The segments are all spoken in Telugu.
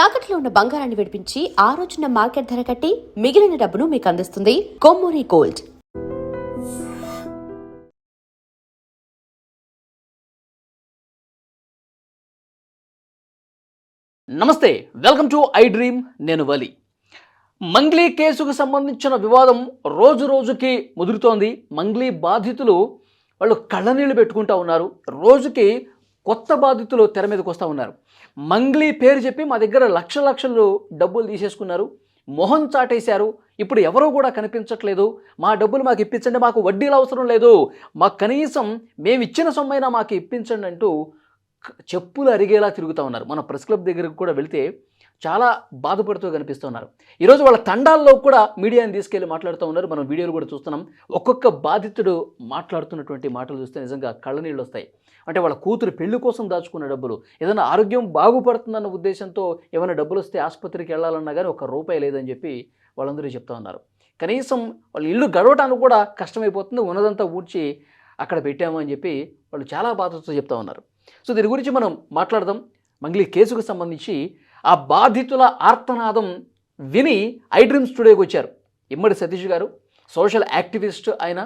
తాకట్లో ఉన్న బంగారాన్ని విడిపించి ఆ రోజున మార్కెట్ ధర కట్టి మిగిలిన డబ్బును మీకు అందిస్తుంది కొమ్మూరి గోల్డ్. నమస్తే, వెల్కమ్ టు ఐ డ్రీమ్. నేను వలి. మంగ్లీ కేసుకు సంబంధించిన వివాదం రోజు రోజుకి ముదురుతోంది. మంగ్లీ బాధితులు వాళ్ళు కళ్ళనీళ్ళు పెట్టుకుంటూ ఉన్నారు. రోజుకి కొత్త బాధితులు తెర మీదకి వస్తూ ఉన్నారు. మంగ్లీ పేరు చెప్పి మా దగ్గర లక్షలు డబ్బులు తీసేసుకున్నారు, మొహం చాటేశారు, ఇప్పుడు ఎవరూ కూడా కనిపించట్లేదు, మా డబ్బులు మాకు ఇప్పించండి, మాకు వడ్డీలు అవసరం లేదు, మాకు కనీసం మేము ఇచ్చిన సొమ్మైనా మాకు ఇప్పించండి అంటూ చెప్పులు అరిగేలా తిరుగుతూ ఉన్నారు. మన ప్రెస్ క్లబ్ దగ్గరికి కూడా వెళితే చాలా బాధపడుతూ కనిపిస్తున్నారు. ఈరోజు వాళ్ళ తండాల్లో కూడా మీడియాని తీసుకెళ్ళి మాట్లాడుతూ ఉన్నారు. మనం వీడియోలు కూడా చూస్తున్నాం. ఒక్కొక్క బాధితుడు మాట్లాడుతున్నటువంటి మాటలు చూస్తే నిజంగా కళ్ళనీళ్ళు వస్తాయి. అంటే వాళ్ళ కూతురు పెళ్లి కోసం దాచుకున్న డబ్బులు, ఏదైనా ఆరోగ్యం బాగుపడుతుందన్న ఉద్దేశంతో ఏమైనా డబ్బులు వస్తే ఆసుపత్రికి వెళ్ళాలన్నా కానీ ₹1 లేదని చెప్పి వాళ్ళందరూ చెప్తా ఉన్నారు. కనీసం వాళ్ళ ఇల్లు గడవటానికి కూడా కష్టమైపోతుంది, ఉన్నదంతా ఊడ్చి అక్కడ పెట్టాము అని చెప్పి వాళ్ళు చాలా బాధతో చెప్తా ఉన్నారు. సో దీని గురించి మనం మాట్లాడదాం. మంగ్లీ కేసుకు సంబంధించి ఆ బాధితుల ఆర్తనాదం విని ఐ డ్రీమ్ స్టూడియోకి వచ్చారు ఇమ్మడి సతీష్ గారు. సోషల్ యాక్టివిస్ట్ ఆయన,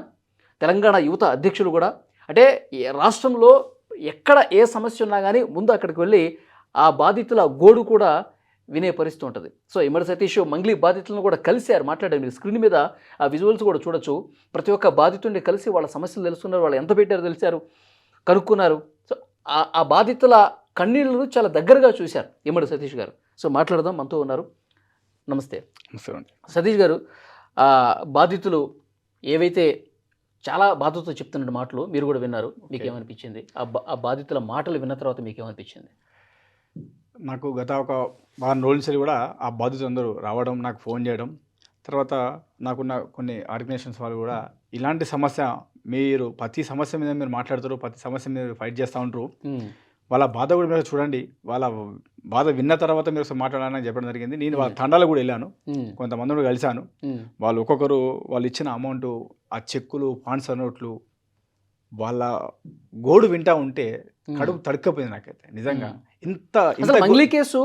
తెలంగాణ యువత అధ్యక్షులు కూడా. అంటే రాష్ట్రంలో ఎక్కడ ఏ సమస్య ఉన్నా కానీ ముందు అక్కడికి వెళ్ళి ఆ బాధితుల గోడు కూడా వినే పరిస్థితి ఉంటుంది. సో ఇమ్మడి సతీష్ మంగ్లీ బాధితులను కూడా కలిశారు, మాట్లాడారు. మీరు స్క్రీన్ మీద ఆ విజువల్స్ కూడా చూడొచ్చు. ప్రతి ఒక్క బాధితుడిని కలిసి వాళ్ళ సమస్యలు తెలుసుకున్నారు, వాళ్ళు ఎంత పెట్టారో తెలిసారు, కనుక్కున్నారు. సో ఆ బాధితుల కన్నీళ్లను చాలా దగ్గరగా చూశారు ఇమ్మడి సతీష్ గారు. సో మాట్లాడదాం, మనతో ఉన్నారు. నమస్తే. సతీష్ గారు, బాధితులు ఏవైతే చాలా బాధతో చెప్తున్న మాటలు మీరు కూడా విన్నారు, మీకేమనిపించింది? ఆ బాధితుల మాటలు విన్న తర్వాత మీకేమనిపించింది? నాకు గత ఒక వారం రోజుల నుంచి కూడా ఆ బాధితులందరూ రావడం, నాకు ఫోన్ చేయడం, తర్వాత నాకున్న కొన్ని ఆర్గనైజేషన్స్ వాళ్ళు కూడా ఇలాంటి సమస్య మీరు ప్రతి సమస్య మీద మీరు మాట్లాడుతారు, ప్రతి సమస్య మీద ఫైట్ చేస్తూ ఉంటారు, వాళ్ళ బాధ కూడా మీరు చూడండి, వాళ్ళ బాధ విన్న తర్వాత మీరు మాట్లాడాలని చెప్పడం జరిగింది. నేను వాళ్ళ తండాలకు కూడా వెళ్ళాను, కొంతమంది కూడా కలిశాను. వాళ్ళు ఒక్కొక్కరు వాళ్ళు ఇచ్చిన అమౌంట్, ఆ చెక్కులు, స్పాన్సర్ నోట్లు, వాళ్ళ గోడు వింటా ఉంటే కడుపు తడుక్కపోయింది నాకైతే నిజంగా. ఇంత మంగ్లీ కేసు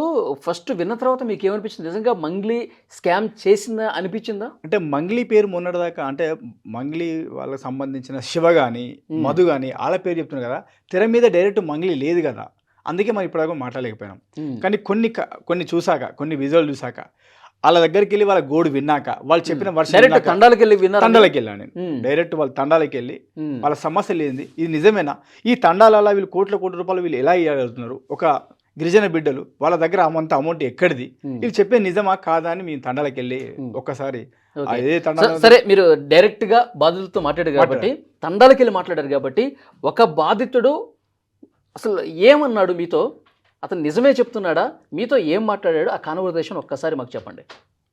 ఫస్ట్ విన్న తర్వాత మీకు ఏమనిపించింది? నిజంగా మంగ్లీ స్కామ్ చేసిందా అనిపించిందా? అంటే మంగ్లీ పేరు మొన్నటిదాకా, అంటే మంగ్లీ వాళ్ళకి సంబంధించిన శివ కానీ మధు కానీ వాళ్ళ పేరు చెప్తున్నారు కదా, తెర మీద డైరెక్ట్ మంగ్లీ లేదు కదా, అందుకే మనం ఇప్పటిదాకా మాట్లాడలేకపోయినాం. కానీ కొన్ని చూసాక, కొన్ని విజువల్ చూసాక, వాళ్ళ దగ్గరికి వెళ్ళి వాళ్ళ గోడు విన్నాక, వాళ్ళు చెప్పిన వర్షం తండాలకి వెళ్ళాను నేను. డైరెక్ట్ వాళ్ళ తండాలకి వెళ్ళి వాళ్ళ సమస్య లేనిది, ఇది నిజమేనా, ఈ తండాలలో వీళ్ళు కోట్ల రూపాయలు వీళ్ళు ఎలా ఇవ్వగలుగుతున్నారు, ఒక గిరిజన బిడ్డలు, వాళ్ళ దగ్గర అంత అమౌంట్ ఎక్కడిది, వీళ్ళు చెప్పే నిజమా కాదా అని మేము తండాలకి వెళ్ళి ఒక్కసారి సరే, మీరు డైరెక్ట్ గా బాధితులతో మాట్లాడారు కాబట్టి, తండాలకి వెళ్ళి మాట్లాడారు కాబట్టి, ఒక బాధితుడు అసలు ఏమన్నాడు మీతో? అతను నిజమే చెప్తున్నాడా? మీతో ఏం మాట్లాడాడు? ఆ కాన్వర్సేషన్ ఒక్కసారి మాకు చెప్పండి.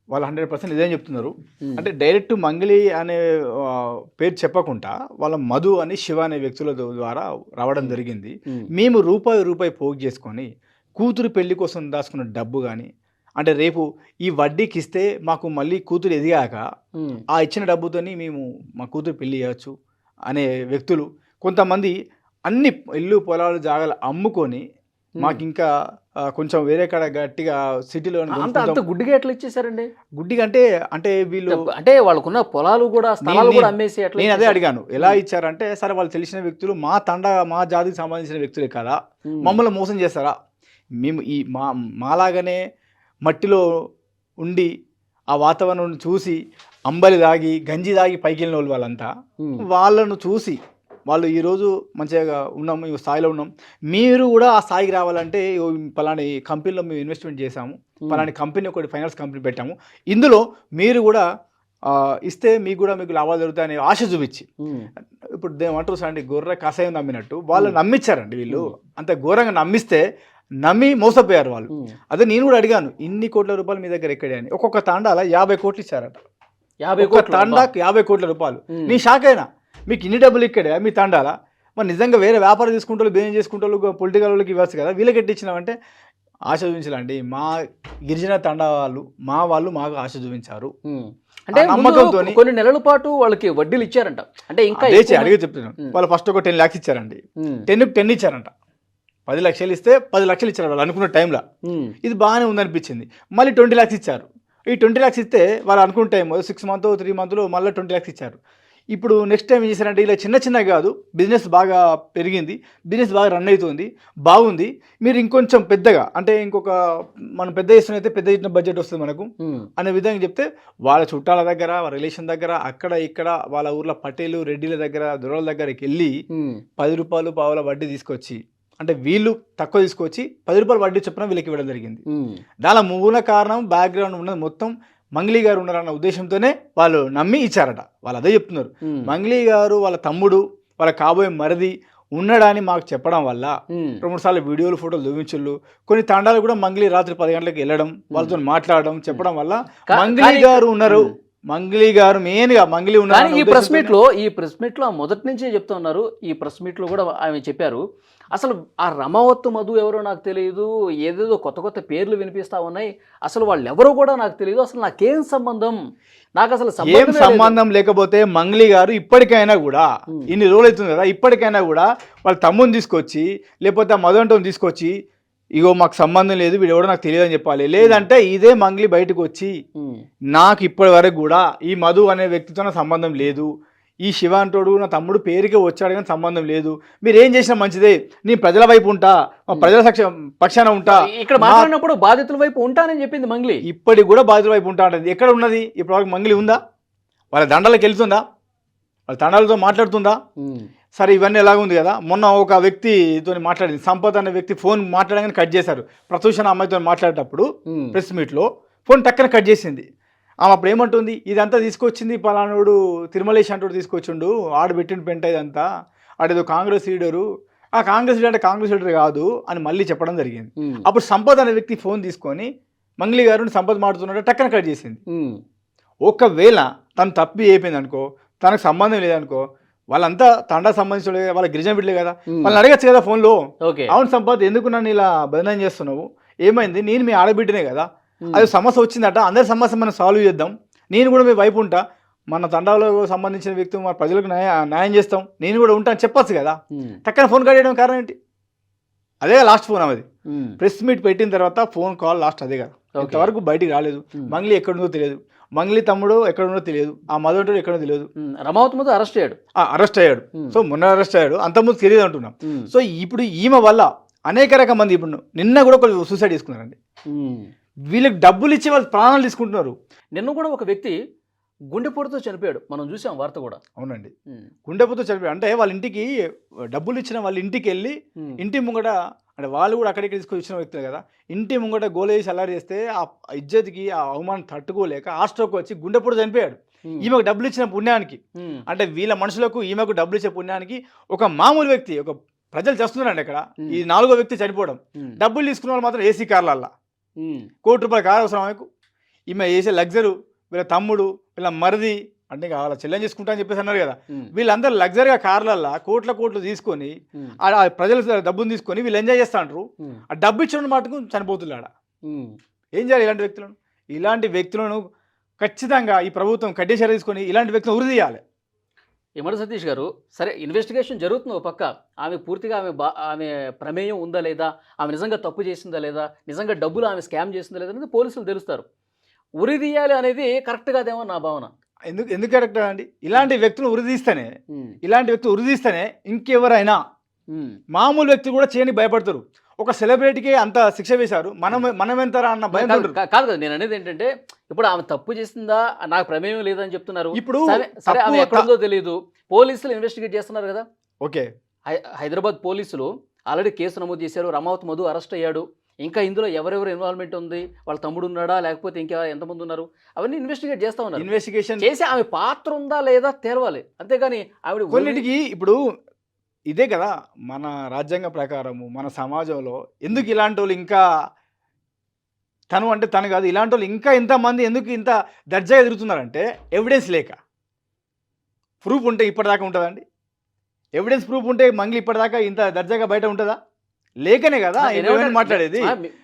వాళ్ళు 100% నిజం చెప్తున్నారు. అంటే డైరెక్ట్ మంగ్లీ అనే పేరు చెప్పకుండా వాళ్ళ మధు అని శివ అనే వ్యక్తుల ద్వారా రావడం జరిగింది. మేము రూపాయి పోగు చేసుకొని కూతురు పెళ్లి కోసం దాచుకున్న డబ్బు కానీ, అంటే రేపు ఈ వడ్డీకి ఇస్తే మాకు మళ్ళీ కూతురు ఎదిగాక ఆ ఇచ్చిన డబ్బుతోని మేము మా కూతురు పెళ్లి చేయవచ్చు అనే వ్యక్తులు, కొంతమంది అన్ని ఇల్లు పొలాలు జాగాలు అమ్ముకొని మాకు ఇంకా కొంచెం వేరే కాడ గట్టిగా సిటీలో గుడ్డిగా ఎట్లా ఇచ్చేసారండి? గుడ్డిగా అంటే వీళ్ళు అంటే వాళ్ళకున్న పొలాలు కూడా స్థలాలు కూడా అమ్మేసి ఎట్లా? నేను అదే అడిగాను, ఎలా ఇచ్చారంటే, సరే వాళ్ళు తెలిసిన వ్యక్తులు, మా జాతికి సంబంధించిన వ్యక్తులే కదా, మమ్మల్ని మోసం చేస్తారా, మేము ఈ మాలాగానే మట్టిలో ఉండి ఆ వాతావరణం చూసి అంబలి దాగి గంజి దాగి పైకి వెళ్ళిన వాళ్ళు వాళ్ళంతా, వాళ్ళను చూసి వాళ్ళు ఈరోజు మంచిగా ఉన్నాము, ఈ స్థాయిలో ఉన్నాం, మీరు కూడా ఆ స్థాయికి రావాలంటే పలాని కంపెనీలో మేము ఇన్వెస్ట్మెంట్ చేశాము, పలాని కంపెనీ ఒకటి ఫైనాన్స్ కంపెనీ పెట్టాము, ఇందులో మీరు కూడా ఇస్తే మీకు లాభాలు జరుగుతాయని ఆశ చూపించి, ఇప్పుడు ఏమంటారు సార్, గొర్రె కషాయం నమ్మినట్టు వాళ్ళు నమ్మించారండి. వీళ్ళు అంత ఘోరంగా నమ్మి మోసపోయారు వాళ్ళు. అదే నేను కూడా అడిగాను, ఇన్ని కోట్ల రూపాయలు మీ దగ్గర ఎక్కడే అని. ఒక్కొక్క తాండాల 50 కోట్లు ఇచ్చారట, 50 తాండాకి 50 కోట్ల రూపాయలు. నీ షాక్ అయినా, మీకు ఇన్ని డబ్బులు ఇక్కడే మీ తండాలా, మరి నిజంగా వేరే వ్యాపారం చేసుకుంటారు, బిజినెస్ చేసుకుంటారు, పొలిటికల్ వాళ్ళకి ఇవ్వచ్చు కదా, వీళ్ళకి ఎట్టించినామంటే ఆశ చూపించాలండి. మా గిరిజన తండా వాళ్ళు మాకు ఆశ చూపించారు. అంటే నమ్మకంతో కొన్ని నెలల పాటు వాళ్ళకి వడ్డీలు ఇచ్చారంట. అంటే ఇంకా అడిగి చెప్తున్నాను, వాళ్ళు ఫస్ట్ ఒక 10 lakhs ఇచ్చారండి, 10 ఇచ్చారంట. 10 లక్షలు ఇస్తే 10 లక్షలు ఇచ్చారు వాళ్ళు అనుకున్న టైంలో. ఇది బాగానే ఉందనిపించింది. మళ్ళీ 20 lakhs ఇచ్చారు. ఈ 20 lakhs ఇస్తే వాళ్ళు అనుకున్న టైం 6 months 3 months మళ్ళీ 20 lakhs ఇచ్చారు. ఇప్పుడు నెక్స్ట్ టైం ఏం చేశారంటే ఇలా చిన్న కాదు, బిజినెస్ బాగా పెరిగింది, బిజినెస్ బాగా రన్ అవుతుంది, బాగుంది, మీరు ఇంకొంచెం పెద్దగా అంటే ఇంకొక మనం పెద్ద చేస్తున్నైతే పెద్ద ఇచ్చిన బడ్జెట్ వస్తుంది మనకు అనే విధంగా చెప్తే వాళ్ళ చుట్టాల దగ్గర, వాళ్ళ రిలేషన్ దగ్గర, అక్కడ ఇక్కడ వాళ్ళ ఊర్లో పటేలు రెడ్డిల దగ్గర, దొరల దగ్గరికి వెళ్ళి 10 రూపాయలు పావుల వడ్డీ తీసుకొచ్చి, అంటే వీళ్ళు తక్కువ తీసుకొచ్చి 10 రూపాయలు వడ్డీ చొప్పున వీళ్ళకి ఇవ్వడం జరిగింది. దాని మూల కారణం బ్యాక్గ్రౌండ్ ఉన్నది మొత్తం మంగ్లీ గారు ఉన్నారన్న ఉద్దేశంతోనే వాళ్ళు నమ్మి ఇచ్చారట. వాళ్ళు అదే చెప్తున్నారు. మంగ్లీ గారు వాళ్ళ తమ్ముడు, వాళ్ళ కాబోయే మరిది ఉన్నాడని మాకు చెప్పడం వల్ల 2-3 సార్లు వీడియోలు ఫోటోలు చూపించుళ్ళు. కొన్ని తండాలు కూడా మంగ్లీ రాత్రి 10 గంటలకు వెళ్ళడం, వాళ్ళతో మాట్లాడడం, చెప్పడం వల్ల మంగ్లీ గారు ఉన్నారు, మంగ్లీ గారు మెయిన్ గా మంగ్లీ ఉన్నారు. ఈ ప్రెస్ మీట్ లో మొదటి నుంచే చెప్తా ఉన్నారు. ఈ ప్రెస్ మీట్ లో కూడా ఆమె చెప్పారు, అసలు ఆ రమావత్ మధు ఎవరో నాకు తెలియదు, ఏదేదో కొత్త పేర్లు వినిపిస్తా ఉన్నాయి, అసలు వాళ్ళు ఎవరో కూడా నాకు తెలియదు, అసలు నాకేం సంబంధం, నాకు అసలు ఏం సంబంధం లేకపోతే మంగ్లీ గారు ఇప్పటికైనా కూడా ఇన్ని రోజులు అవుతుంది కదా, ఇప్పటికైనా కూడా వాళ్ళ తమ్ముని తీసుకొచ్చి లేకపోతే ఆ మధు అంటోని తీసుకొచ్చి ఇగో మాకు సంబంధం లేదు, వీడు ఎవడో నాకు తెలియదు అని చెప్పాలి. లేదంటే ఇదే మంగ్లీ బయటకు వచ్చి నాకు ఇప్పటి వరకు కూడా ఈ మధు అనే వ్యక్తితో నాకు సంబంధం లేదు, ఈ శివ అంటోడు నా తమ్ముడు పేరుకే వచ్చాడు కానీ సంబంధం లేదు, మీరు ఏం చేసినా మంచిదే, నేను ప్రజల వైపు ఉంటా, మా ప్రజల పక్షాన ఉంటా, ఇక్కడ మాట్లాడినప్పుడు బాధితుల వైపు ఉంటానని చెప్పింది మంగ్లీ. ఇప్పటికి కూడా బాధితుల వైపు ఉంటా అంటది. ఎక్కడ ఉన్నది ఇప్పుడు మంగ్లీ? ఉందా? వాళ్ళ దండలకు వెళ్తుందా? వాళ్ళ దండాలతో మాట్లాడుతుందా? సరే ఇవన్నీ ఎలాగుంది కదా, మొన్న ఒక వ్యక్తితో మాట్లాడింది, సంపత్ అనే వ్యక్తి ఫోన్ మాట్లాడగానే కట్ చేశారు. ప్రతూషణ అమ్మాయితో మాట్లాడేటప్పుడు ప్రెస్ మీట్లో ఫోన్ టక్కన కట్ చేసింది. ఆమె అప్పుడు ఏమంటుంది, ఇదంతా తీసుకొచ్చింది పలానాడు తిరుమలేష్ అంటూ తీసుకొచ్చిండు, ఆడు పెట్టిన పెంట ఇదంతా, ఆడేదో కాంగ్రెస్ లీడరు, ఆ కాంగ్రెస్ లీడర్ అంటే కాంగ్రెస్ లీడర్ కాదు అని మళ్ళీ చెప్పడం జరిగింది. అప్పుడు సంపత్ అనే వ్యక్తి ఫోన్ తీసుకొని మంగ్లీ గారు సంపత్ మాట్లాడుతున్నట్టు టక్కన కట్ చేసింది. ఒకవేళ తను తప్పి అయిపోయింది అనుకో, తనకు సంబంధం లేదనుకో, వాళ్ళంతా తండా సంబంధించిన వాళ్ళ గిరిజన బిడ్డలే కదా, వాళ్ళని అడగచ్చు కదా ఫోన్లో, అవును సంపత్ ఎందుకు నన్ను ఇలా బదనాం చేస్తున్నావు, ఏమైంది, నేను మీ ఆడబిడ్డనే కదా, అది సమస్య వచ్చిందట, అందరి సమస్య మనం సాల్వ్ చేద్దాం, నేను కూడా మీ వైపు ఉంటా, మన తండాలో సంబంధించిన వ్యక్తి మన ప్రజలకు న్యాయం చేస్తాం, నేను కూడా ఉంటాను చెప్పచ్చు కదా. టక్కన ఫోన్ కట్ చేయడం కారణం ఏంటి? అదే లాస్ట్ ఫోన్ అది. ప్రెస్ మీట్ పెట్టిన తర్వాత ఫోన్ కాల్ లాస్ట్ అదే కదా, ఇంతవరకు బయటికి రాలేదు. మంగ్లీ ఎక్కడుందో తెలియదు, మంగ్లీ తమ్ముడు ఎక్కడుందో తెలియదు, ఆ మధుంటాడు ఎక్కడో తెలియదు. రమావత్ మధు అరెస్ట్ అయ్యాడు. సో మొన్న అరెస్ట్ అయ్యాడు, అంతకుముందు తెలియదు అంటున్నాం. సో ఇప్పుడు ఈమె వల్ల అనేక రకం మంది, ఇప్పుడు నిన్న కూడా ఒకళ్ళు సూసైడ్ చేసుకున్నారండి. వీళ్ళకి డబ్బులు ఇచ్చి వాళ్ళు ప్రాణాలు తీసుకుంటున్నారు. నిన్న కూడా ఒక వ్యక్తి గుండెపోటుతో చనిపోయాడు, మనం చూసాం వార్త కూడా. అవునండి, గుండెపోటుతో చనిపోయాడు. అంటే వాళ్ళ ఇంటికి డబ్బులు ఇచ్చిన వాళ్ళ ఇంటికి వెళ్ళి ఇంటి ముంగట, అంటే వాళ్ళు కూడా అక్కడికి తీసుకొని వచ్చిన వ్యక్తులు కదా, ఇంటి ముంగట గోలేసి అల్లారి చేస్తే ఆ ఇజ్జత్కి ఆ అవమానం తట్టుకోలేక హాస్ట్రోక్ వచ్చి గుండెపోటు చనిపోయాడు. ఈమెకు డబ్బులు ఇచ్చిన పుణ్యానికి, అంటే వీళ్ళ మనుషులకు ఈమెకు డబ్బులు ఇచ్చే పుణ్యానికి ఒక మామూలు వ్యక్తి, ఒక ప్రజలు చేస్తున్నారండి అక్కడ, ఈ 4వ వ్యక్తి చనిపోవడం. డబ్బులు తీసుకున్న వాళ్ళు మాత్రం ఏసీ కార్లల్లా, ₹1 కోటి కారు అవసరం ఆమెకు, ఈమె చేసే లగ్జరు, వీళ్ళ తమ్ముడు, వీళ్ళ మరిది, అంటే వాళ్ళ చెల్లెని చేసుకుంటా అని చెప్పేసి అన్నారు కదా, వీళ్ళందరూ లగ్జరీగా కార్లల్లా కోట్లు తీసుకొని ఆ ప్రజల డబ్బును తీసుకొని వీళ్ళు ఎంజాయ్ చేస్తా అంటారు. ఆ డబ్బు ఇచ్చిన మాటకు చనిపోతున్నాడు. ఏం చేయాలి ఇలాంటి వ్యక్తులను? ఇలాంటి వ్యక్తులను ఖచ్చితంగా ఈ ప్రభుత్వం కఠిన చర్య తీసుకొని ఇలాంటి వ్యక్తులను ఉరి తీయాలి. ఇమడ సతీష్ గారు, సరే ఇన్వెస్టిగేషన్ జరుగుతుంది ఒక పక్క, ఆమె పూర్తిగా ఆమె ప్రమేయం ఉందా లేదా, ఆమె నిజంగా తప్పు చేసిందా లేదా, నిజంగా డబ్బులు ఆమె స్కామ్ చేసిందా లేదా అనేది పోలీసులు తెలుస్తారు. ఉరి తీయాలి అనేది కరెక్ట్ కాదేమో నా భావన. ఎందుకు కరెక్ట్ అండి? ఇలాంటి వ్యక్తులు ఉరిదీస్తేనే ఇంకెవరైనా మామూలు వ్యక్తులు కూడా చేయని భయపడతారు. ఒక సెలబ్రిటీకి అంత శిక్ష వేశారు, మనం ఎంతరా అన్న భయం కాదు కదా. నేను అనేది ఏంటంటే, ఇప్పుడు ఆమె తప్పు చేసిందా, నాకు ప్రమేయం లేదని చెప్తున్నారు. ఇప్పుడు సరే ఆమె ఎక్కడుందో తెలియదు, పోలీసులు ఇన్వెస్టిగేట్ చేస్తున్నారు కదా. ఓకే, హైదరాబాద్ పోలీసులు ఆల్రెడీ కేసు నమోదు చేశారు, రమావత్ మధు అరెస్ట్ అయ్యాడు. ఇంకా ఇందులో ఎవరెవరు ఇన్వాల్వ్మెంట్ ఉంది, వాళ్ళ తమ్ముడు ఉన్నాడా లేకపోతే ఇంకా ఎంతమంది ఉన్నారు, అవన్నీ ఇన్వెస్టిగేట్ చేస్తా ఉన్నారు. ఇన్వెస్టిగేషన్ చేసి ఆమె పాత్ర ఉందా లేదా తేలవాలి, అంతేగాని ఆవిడ కొన్నిటికి. ఇప్పుడు ఇదే కదా మన రాజ్యాంగ ప్రకారము, మన సమాజంలో ఎందుకు ఇలాంటి వాళ్ళు ఇంకా తను అంటే తను కాదు, ఇలాంటి వాళ్ళు ఇంకా ఇంతమంది ఎందుకు ఇంత దర్జాగా తిరుగుతున్నారంటే ఎవిడెన్స్ లేక. ప్రూఫ్ ఉంటే ఇప్పటిదాకా ఉంటుందండి? ఎవిడెన్స్ ప్రూఫ్ ఉంటే మంగ్లీ ఇప్పటిదాకా ఇంత దర్జాగా బయట ఉంటుందా? లేకనే కదా నేనేమంటాను- ఇవన్నీ మాట్లాడేది.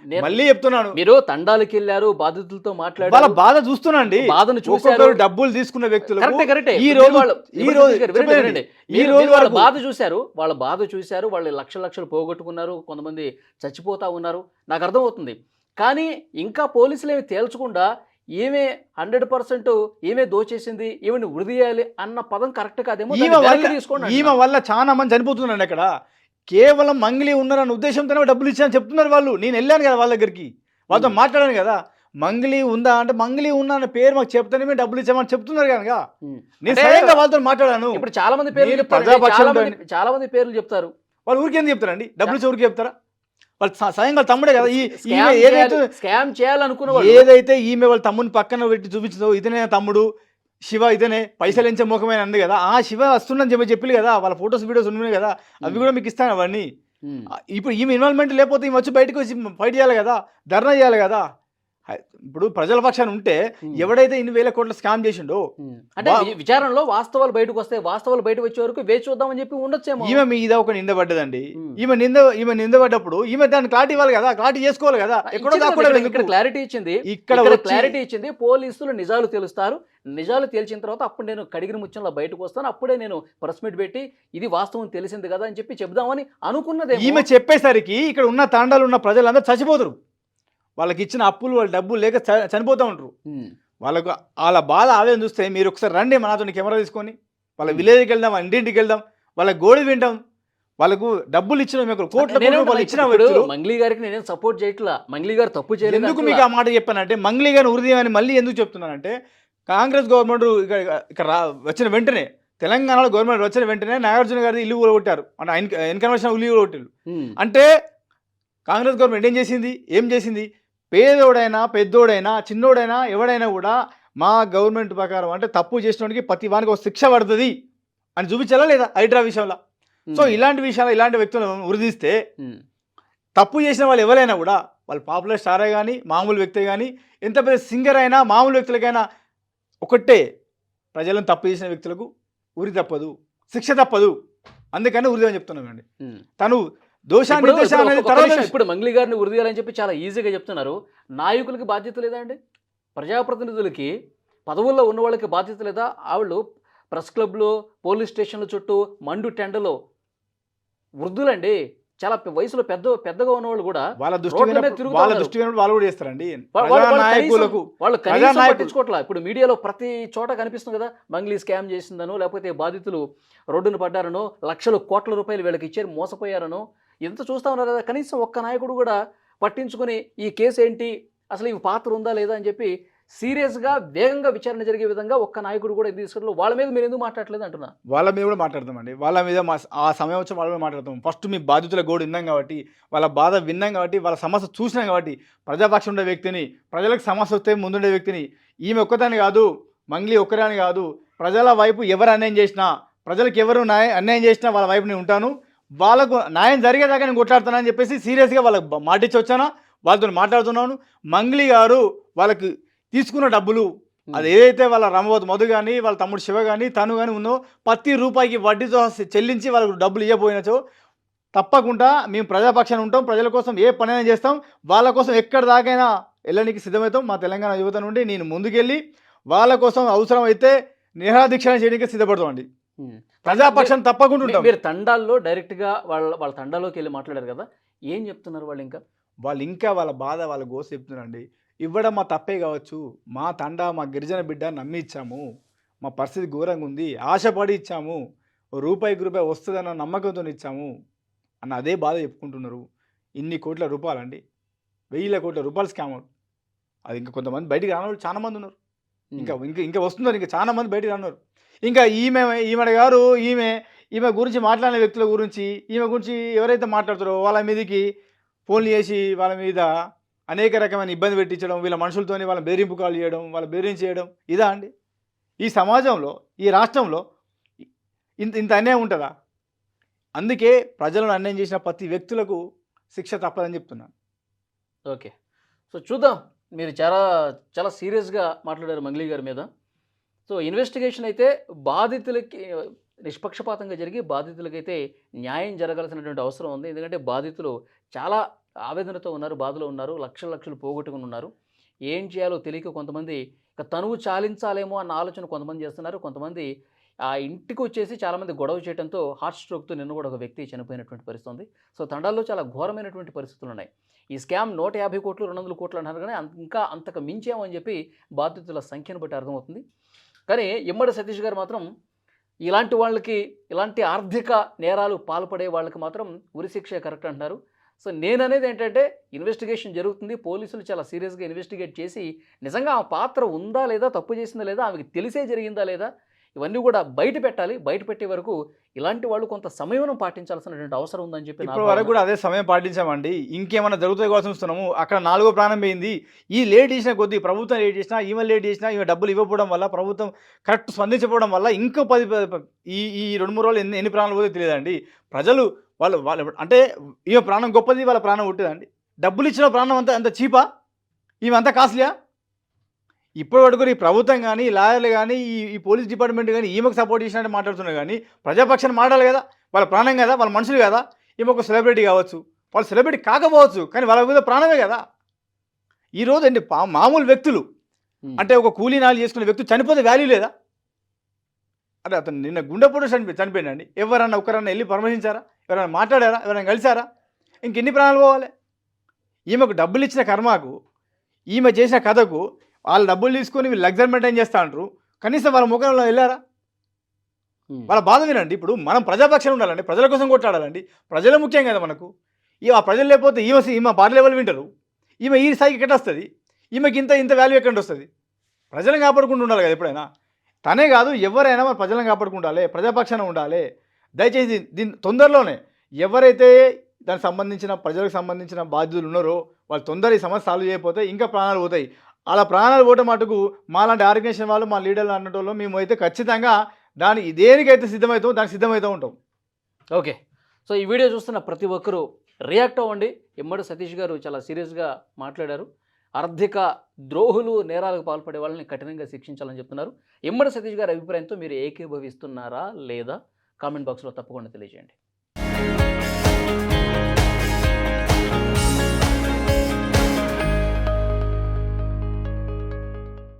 నేను- మళ్ళీ చెప్తున్నాను, మీరు తండాలకు వెళ్ళారు, బాధితులతో వాళ్ళ మాట్లాడారు, బాధ చూస్తున్నాండి. బాధను చూశారు. ఒక్కొక్కరు డబ్బులు తీసుకున్న వ్యక్తులకు కరెక్టే. ఈ రోజు వాళ్ళ వరకు బాధ చూశారు, వాళ్ళు లక్షలు పోగొట్టుకున్నారు, కొంతమంది చచ్చిపోతా ఉన్నారు, నాకు అర్థమవుతుంది. కానీ ఇంకా పోలీసులు ఏమి తేల్చకుండా ఈమె 100% ఈమె దోచేసింది, ఈమెను ఉరిదీయాలి అన్న పదం కరెక్ట్ కాదేమో, ఈమె దాన్ని వల్ల వెనక్కి తీసుకోండి ఈమె అంటున్నా. వల్ల చాలా మంది చనిపోతున్నారండి. అక్కడ కేవలం మంగ్లీ ఉన్నారన్న ఉద్దేశంతోనే డబ్బులు ఇచ్చారని చెప్తున్నారు వాళ్ళు. నేను వెళ్ళాను కదా వాళ్ళ దగ్గరికి, వాళ్ళతో మాట్లాడాను కదా. మంగ్లీ ఉందా అంటే మంగ్లీ ఉన్నా అన్న పేరు మాకు చెప్తానే మేము డబ్బులు ఇచ్చామని చెప్తున్నారు కనుక నేను అంటే స్వయంగా వాళ్ళతో మాట్లాడాను. ఇప్పుడు చాలా మంది పేర్లు మీరు చెప్తారు, ప్రజాపక్షం చాలా మంది పేర్లు చెప్తారు. వాళ్ళు ఊరికి ఎందుకు చెప్తారండి? డబ్బులు ఇచ్చే ఊరికి చెప్తారా? వాళ్ళు స్వయంగా తమ్ముడే కదా. ఈమె ఏదైతే స్కామ్ చేయాలనుకున్న ఏదైతే ఈమె వాళ్ళ తమ్ముని పక్కన పెట్టి చూపించిందో, ఇతనే తమ్ముడు శివ, ఇతనే పైసలు ఎంచే ముఖమైన అంది కదా, ఆ శివ వస్తుందని చెప్పి కదా, వాళ్ళ ఫొటోస్ వీడియోస్ ఉన్నాయి కదా, అవి కూడా మీకు ఇస్తాను అవన్నీ. ఇప్పుడు ఈమె ఇన్వాల్వ్మెంట్ లేకపోతే ఈమె వచ్చి బయటకు వచ్చి ఫైట్ చేయాలి కదా, ధర్నా చేయాలి కదా. ఇప్పుడు ప్రజల పక్షాన ఉంటే ఎవడైతే ఇన్ని వేల కోట్ల స్కామ్ చేసిండో, అంటే విచారణలో వాస్తవాలు బయటకు వస్తే, వాస్తవాలు బయటకు వచ్చే వరకు వేచి చూద్దామని చెప్పి ఉండొచ్చేమో. ఈమె మీద ఒక నింద పడ్డదండి. ఈమె నింద పడ్డప్పుడు ఈమె దాన్ని క్లారిటీ ఇవ్వాలి కదా, క్లారిటీ చేసుకోవాలి కదా. ఇక్కడ క్లారిటీ ఇచ్చింది, క్లారిటీ ఇచ్చింది. పోలీసులు నిజాలు తెలుస్తారు, నిజాలు తేల్చిన తర్వాత అప్పుడు నేను కడిగిన ముచ్చంలో బయటకు వస్తాను, అప్పుడే నేను ప్రెస్ మీట్ పెట్టి ఇది వాస్తవం తెలిసింది కదా అని చెప్పి చెప్దామని అనుకున్నదే. ఈమె చెప్పేసరికి ఇక్కడ ఉన్న తాండాలు ఉన్న ప్రజలందరూ చచ్చిపోతారు. వాళ్ళకి ఇచ్చిన అప్పులు, వాళ్ళ డబ్బులు లేక చనిపోతూ ఉంటారు. వాళ్ళకు వాళ్ళ బాధ ఆవేదన చూస్తే మీరు ఒకసారి రండి మనతో కెమెరా తీసుకొని, వాళ్ళ విలేజ్కి వెళ్దాం, వాళ్ళ ఇంటింటికి వెళ్దాం, వాళ్ళ గోడి వింటాం. వాళ్ళకు డబ్బులు ఇచ్చిన కోట్ల రూపాయలు ఇచ్చిన మంగ్లీ గారికి నేనేం సపోర్ట్ చేయట్లా, మంగ్లీ గారు తప్పు చేయలేదు. ఎందుకు మీకు ఆ మాట చెప్పానంటే, మంగ్లీ గారిని ఉరిదీయమని మళ్ళీ ఎందుకు చెప్తున్నానంటే, కాంగ్రెస్ గవర్నమెంట్ ఇక్కడ వచ్చిన వెంటనే, తెలంగాణలో గవర్నమెంట్ వచ్చిన వెంటనే నాగార్జున గారి ఇల్లు కూలగొట్టారు, అంటే ఇన్కన్వర్షన్ ఇల్లు కూలగొట్టారు. అంటే కాంగ్రెస్ గవర్నమెంట్ ఏం చేసింది? పేదోడైనా పెద్దోడైనా చిన్నోడైనా ఎవడైనా కూడా మా గవర్నమెంట్ ప్రకారం అంటే తప్పు చేసినోడికి ప్రతి వానికి ఒక శిక్ష పడుతుంది అని చూపించాలా లేదా హైడ్రా విషయంలో? సో ఇలాంటి విషయాలు, ఇలాంటి వ్యక్తులను ఉరిదీస్తే తప్పు చేసిన వాళ్ళు ఎవరైనా కూడా, వాళ్ళు పాపులర్ స్టారే కానీ మామూలు వ్యక్తే కానీ, ఎంత పెద్ద సింగర్ అయినా మామూలు వ్యక్తులకైనా ఒకటే, ప్రజలను తప్పు చేసిన వ్యక్తులకు ఉరి తప్పదు, శిక్ష తప్పదు. అందుకని ఉరిదేమని చెప్తున్నామండి. తను ఇప్పుడు మంగ్లీ గారిని ఉరిదీయాలని చెప్పి చాలా ఈజీగా చెప్తున్నారు. నాయకులకి బాధ్యత లేదా అండి? ప్రజాప్రతినిధులకి, పదవుల్లో ఉన్న వాళ్ళకి బాధ్యత లేదా? వాళ్ళు ప్రెస్ క్లబ్లో, పోలీస్ స్టేషన్ల చుట్టూ, మండు టెండలో వృద్ధులండి, చాలా వయసులో పెద్దగా ఉన్నవాళ్ళు కూడా వాళ్ళ దృష్టి వాళ్ళు కూడా చేస్తారండి. వాళ్ళు కనీసం పట్టించుకోవట్లా. ఇప్పుడు మీడియాలో ప్రతి చోట కనిపిస్తుంది కదా, మంగ్లీ స్కామ్ చేసిందనో, లేకపోతే బాధితులు రోడ్డును పడ్డారనో, లక్షల కోట్ల రూపాయలు వీళ్ళకి ఇచ్చారు, మోసపోయారనో, ఇంత చూస్తా ఉన్నారు కదా. కనీసం ఒక్క నాయకుడు కూడా పట్టించుకుని ఈ కేసు ఏంటి, అసలు ఈ పాత్ర ఉందా లేదా అని చెప్పి సీరియస్గా వేగంగా విచారణ జరిగే విధంగా ఒక్క నాయకుడు కూడా తీసుకుంటారు. వాళ్ళ మీద మీరు ఎందుకు మాట్లాడలేదు అంటున్నా? వాళ్ళ మీద కూడా మాట్లాడతామండి. వాళ్ళ మీద ఆ సమయం వచ్చి వాళ్ళ మీద మాట్లాడతాం. ఫస్ట్ మీ బాధితుల గోడు విన్నాం కాబట్టి, వాళ్ళ బాధ విన్నాం కాబట్టి, వాళ్ళ సమస్య చూసినాం కాబట్టి, ప్రజాపక్షం ఉండే వ్యక్తిని, ప్రజలకు సమస్య వస్తే ముందుండే వ్యక్తిని, ఈమె ఒక్కదాని కాదు, మంగ్లీ ఒక్కదాని కాదు, ప్రజల వైపు ఎవరు అన్యాయం చేసినా, ప్రజలకు ఎవరు అన్యాయం చేసినా వాళ్ళ వైపు నేను ఉంటాను, వాళ్ళకు న్యాయం జరిగేదాకా నేను కొట్లాడుతానని చెప్పేసి సీరియస్గా వాళ్ళకి మాటిచ్చి వచ్చాను, వాళ్ళతో మాట్లాడుతున్నాను. మంగ్లీ గారు వాళ్ళకి తీసుకున్న డబ్బులు, అది ఏదైతే వాళ్ళ రామబాబు మధు కానీ, వాళ్ళ తమ్ముడు శివ కానీ, తను కానీ ఉందో, ప్రతి రూపాయికి వడ్డీతో చెల్లించి వాళ్ళకు డబ్బులు ఇవ్వబోయినచో తప్పకుండా మేము ప్రజాపక్షాన్ని ఉంటాం, ప్రజల కోసం ఏ పనైనా చేస్తాం, వాళ్ళ కోసం ఎక్కడి దాకైనా వెళ్ళడానికి సిద్ధమవుతాం. మా తెలంగాణ యువత నుండి నేను ముందుకెళ్ళి వాళ్ళ కోసం అవసరం అయితే నిరాదీక్షణ చేయడానికి సిద్ధపడతామండి. ప్రజాపక్షం తప్పకుండా ఉంటాం. మీరు తండాల్లో డైరెక్ట్గా వాళ్ళ తండాలోకి వెళ్ళి మాట్లాడారు కదా, ఏం చెప్తున్నారు వాళ్ళు? ఇంకా వాళ్ళ బాధ, వాళ్ళ గోస చెప్తున్నారండి. ఇవ్వడం మా తప్పే కావచ్చు, మా తండా, మా గిరిజన బిడ్డ నమ్మి ఇచ్చాము, మా పరిస్థితి ఘోరంగా ఉంది, ఆశపడి ఇచ్చాము, రూపాయికి రూపాయి వస్తుందన్న నమ్మకంతో ఇచ్చాము అన్న అదే బాధ చెప్పుకుంటున్నారు. ఇన్ని కోట్ల రూపాయలండి, 1000 కోట్ల రూపాయలు స్కామ్ అవుట్. అది ఇంకా కొంతమంది బయటికి రానవాళ్ళు చాలా మంది ఉన్నారు, ఇంకా వస్తున్నారు, ఇంకా చాలా మంది బయటికి రానున్నారు. ఇంకా ఈమె గారు ఈమె గురించి మాట్లాడిన వ్యక్తుల గురించి, ఈమె గురించి ఎవరైతే మాట్లాడుతారో వాళ్ళ మీదకి ఫోన్లు చేసి వాళ్ళ మీద అనేక రకమైన ఇబ్బంది పెట్టించడం, వీళ్ళ మనుషులతోని వాళ్ళ బెదిరింపు కాల్ చేయడం, వాళ్ళ బెదిరించేయడం, ఇదా అండి ఈ సమాజంలో, ఈ రాష్ట్రంలో ఇంత అన్యాయం ఉంటుందా? అందుకే ప్రజలను అన్యాయం చేసిన ప్రతి వ్యక్తులకు శిక్ష తప్పదని చెప్తున్నాను. ఓకే, సో చూద్దాం. మీరు చాలా సీరియస్గా మాట్లాడారు మంగ్లీ గారి మీద. సో ఇన్వెస్టిగేషన్ అయితే బాధితులకి నిష్పక్షపాతంగా జరిగి బాధితులకైతే న్యాయం జరగాల్సినటువంటి అవసరం ఉంది. ఎందుకంటే బాధితులు చాలా ఆవేదనతో ఉన్నారు, బాధలో ఉన్నారు, లక్షలు పోగొట్టుకుని ఉన్నారు. ఏం చేయాలో తెలియక కొంతమంది ఇక తనువు చాలించాలేమో అన్న ఆలోచన కొంతమంది చేస్తున్నారు. కొంతమంది ఆ ఇంటికి వచ్చేసి చాలామంది గొడవ చేయడంతో హార్ట్ స్ట్రోక్తో నిన్న కూడా ఒక వ్యక్తి చనిపోయినటువంటి పరిస్థితి ఉంది. సో తండాల్లో చాలా ఘోరమైనటువంటి పరిస్థితులు ఉన్నాయి. ఈ స్కామ్ 150 కోట్లు 200 కోట్లు అంటారు కానీ ఇంకా అంతకు మించామని చెప్పి బాధితుల సంఖ్యను బట్టి అర్థమవుతుంది. కానీ ఇమ్మడి సతీష్ గారు మాత్రం ఇలాంటి వాళ్ళకి, ఇలాంటి ఆర్థిక నేరాలు పాల్పడే వాళ్ళకి మాత్రం ఉరిశిక్ష కరెక్ట్ అంటున్నారు. సో నేననేది ఏంటంటే ఇన్వెస్టిగేషన్ జరుగుతుంది, పోలీసులు చాలా సీరియస్గా ఇన్వెస్టిగేట్ చేసి నిజంగా ఆ పాత్ర ఉందా లేదా, తప్పు చేసిందా లేదా, ఆమెకి తెలిసే జరిగిందా లేదా, ఇవన్నీ కూడా బయట పెట్టాలి. బయట పెట్టే వరకు ఇలాంటి వాళ్ళు కొంత సమయం పాటించాల్సినటువంటి అవసరం ఉందని చెప్పి ఇప్పటి వరకు కూడా అదే సమయం పాటించామండి. ఇంకేమైనా జరుగుతాయి కోసం చూస్తున్నాము. అక్కడ 4వ ప్రాణం పోయింది. ఈ లేట్ చేసిన కొద్దీ ప్రభుత్వం లేట్ చేసినా, ఈమె లేట్ చేసినా, ఈమె డబ్బులు ఇవ్వకపోవడం వల్ల, ప్రభుత్వం కరెక్ట్ స్పందించకపోవడం వల్ల ఇంకో 10 ఈ 2-3 రోజులు ఎన్ని ప్రాణాలు పోతే తెలియదండి. ప్రజలు వాళ్ళు అంటే ఈమె ప్రాణం గొప్పది, వాళ్ళ ప్రాణం పుట్టేదండి. డబ్బులు ఇచ్చిన ప్రాణం అంత చీపా, ఈమె అంత కాస్ట్లీయా? ఇప్పటి వరకు ఈ ప్రభుత్వం కానీ, లాయర్లు కానీ, ఈ పోలీస్ డిపార్ట్మెంట్ కానీ ఈమెకు సపోర్ట్ చేసినట్టు మాట్లాడుతున్నారు. కానీ ప్రజాపక్షాన్ని మాట్లాడాలి కదా, వాళ్ళ ప్రాణం కదా, వాళ్ళ మనుషులు కదా. ఈమె ఒక సెలబ్రిటీ కావచ్చు, వాళ్ళు సెలబ్రిటీ కాకపోవచ్చు, కానీ వాళ్ళ మీద ప్రాణమే కదా. ఈరోజు అండి మామూలు వ్యక్తులు అంటే ఒక కూలీనాలు చేసుకునే వ్యక్తులు చనిపోతే వాల్యూ లేదా? అంటే అతను నిన్న గుండెపోటు చనిపోయిందండి. ఎవరన్నా ఒకరన్నా వెళ్ళి పరామర్శించారా? ఎవరైనా మాట్లాడారా? ఎవరైనా కలిసారా? ఇంకెన్ని ప్రాణాలు పోవాలి? ఈమెకు డబ్బులు ఇచ్చిన కర్మకు, ఈమె చేసిన కథకు వాళ్ళు డబ్బులు తీసుకొని వీళ్ళు లగ్జరీ మెయింటైన్ చేస్తా అంటారు. కనీసం వాళ్ళ ముఖంలో వెళ్ళారా? వాళ్ళ బాధ వినండి. ఇప్పుడు మనం ప్రజాపక్షాలు ఉండాలండి, ప్రజల కోసం కొట్లాడాలండి. ప్రజలు ముఖ్యం కదా మనకు. ఆ ప్రజలు లేకపోతే ఈమె పార్టీ లెవెల్ వింటారు. ఈమె ఈ స్థాయికి ఎక్కడ వస్తుంది? ఈమెకి ఇంత వాల్యూ ఎక్కడ వస్తుంది? ప్రజలను కాపాడుకుంటూ ఉండాలి కదా ఎప్పుడైనా. తనే కాదు, ఎవరైనా మన ప్రజలను కాపాడుకుంటాలి, ప్రజాపక్షాన ఉండాలి. దయచేసి దీని తొందరలోనే ఎవరైతే దానికి సంబంధించిన ప్రజలకు సంబంధించిన బాధ్యులు ఉన్నారో వాళ్ళు తొందర ఈ సమస్య సాల్వ్ చేయకపోతే ఇంకా ప్రాణాలు పోతాయి. అలా ప్రాణాలు పోవటం మటుకు మాలాంటి ఆర్గనైజేషన్ వాళ్ళు, మా లీడర్లు అన్నటోళ్ళు మేము అయితే ఖచ్చితంగా దేనికైతే సిద్ధమవుతామో దానికి సిద్ధమవుతూ ఉంటాం. ఓకే, సో ఈ వీడియో చూస్తున్న ప్రతి ఒక్కరూ రియాక్ట్ అవ్వండి. ఇమ్మడి సతీష్ గారు చాలా సీరియస్గా మాట్లాడారు. ఆర్థిక ద్రోహులు, నేరాలకు పాల్పడే వాళ్ళని కఠినంగా శిక్షించాలని చెప్తున్నారు. ఇమ్మడి సతీష్ గారి అభిప్రాయంతో మీరు ఏకీభవిస్తున్నారా లేదా? కామెంట్ బాక్స్లో తప్పకుండా తెలియజేయండి.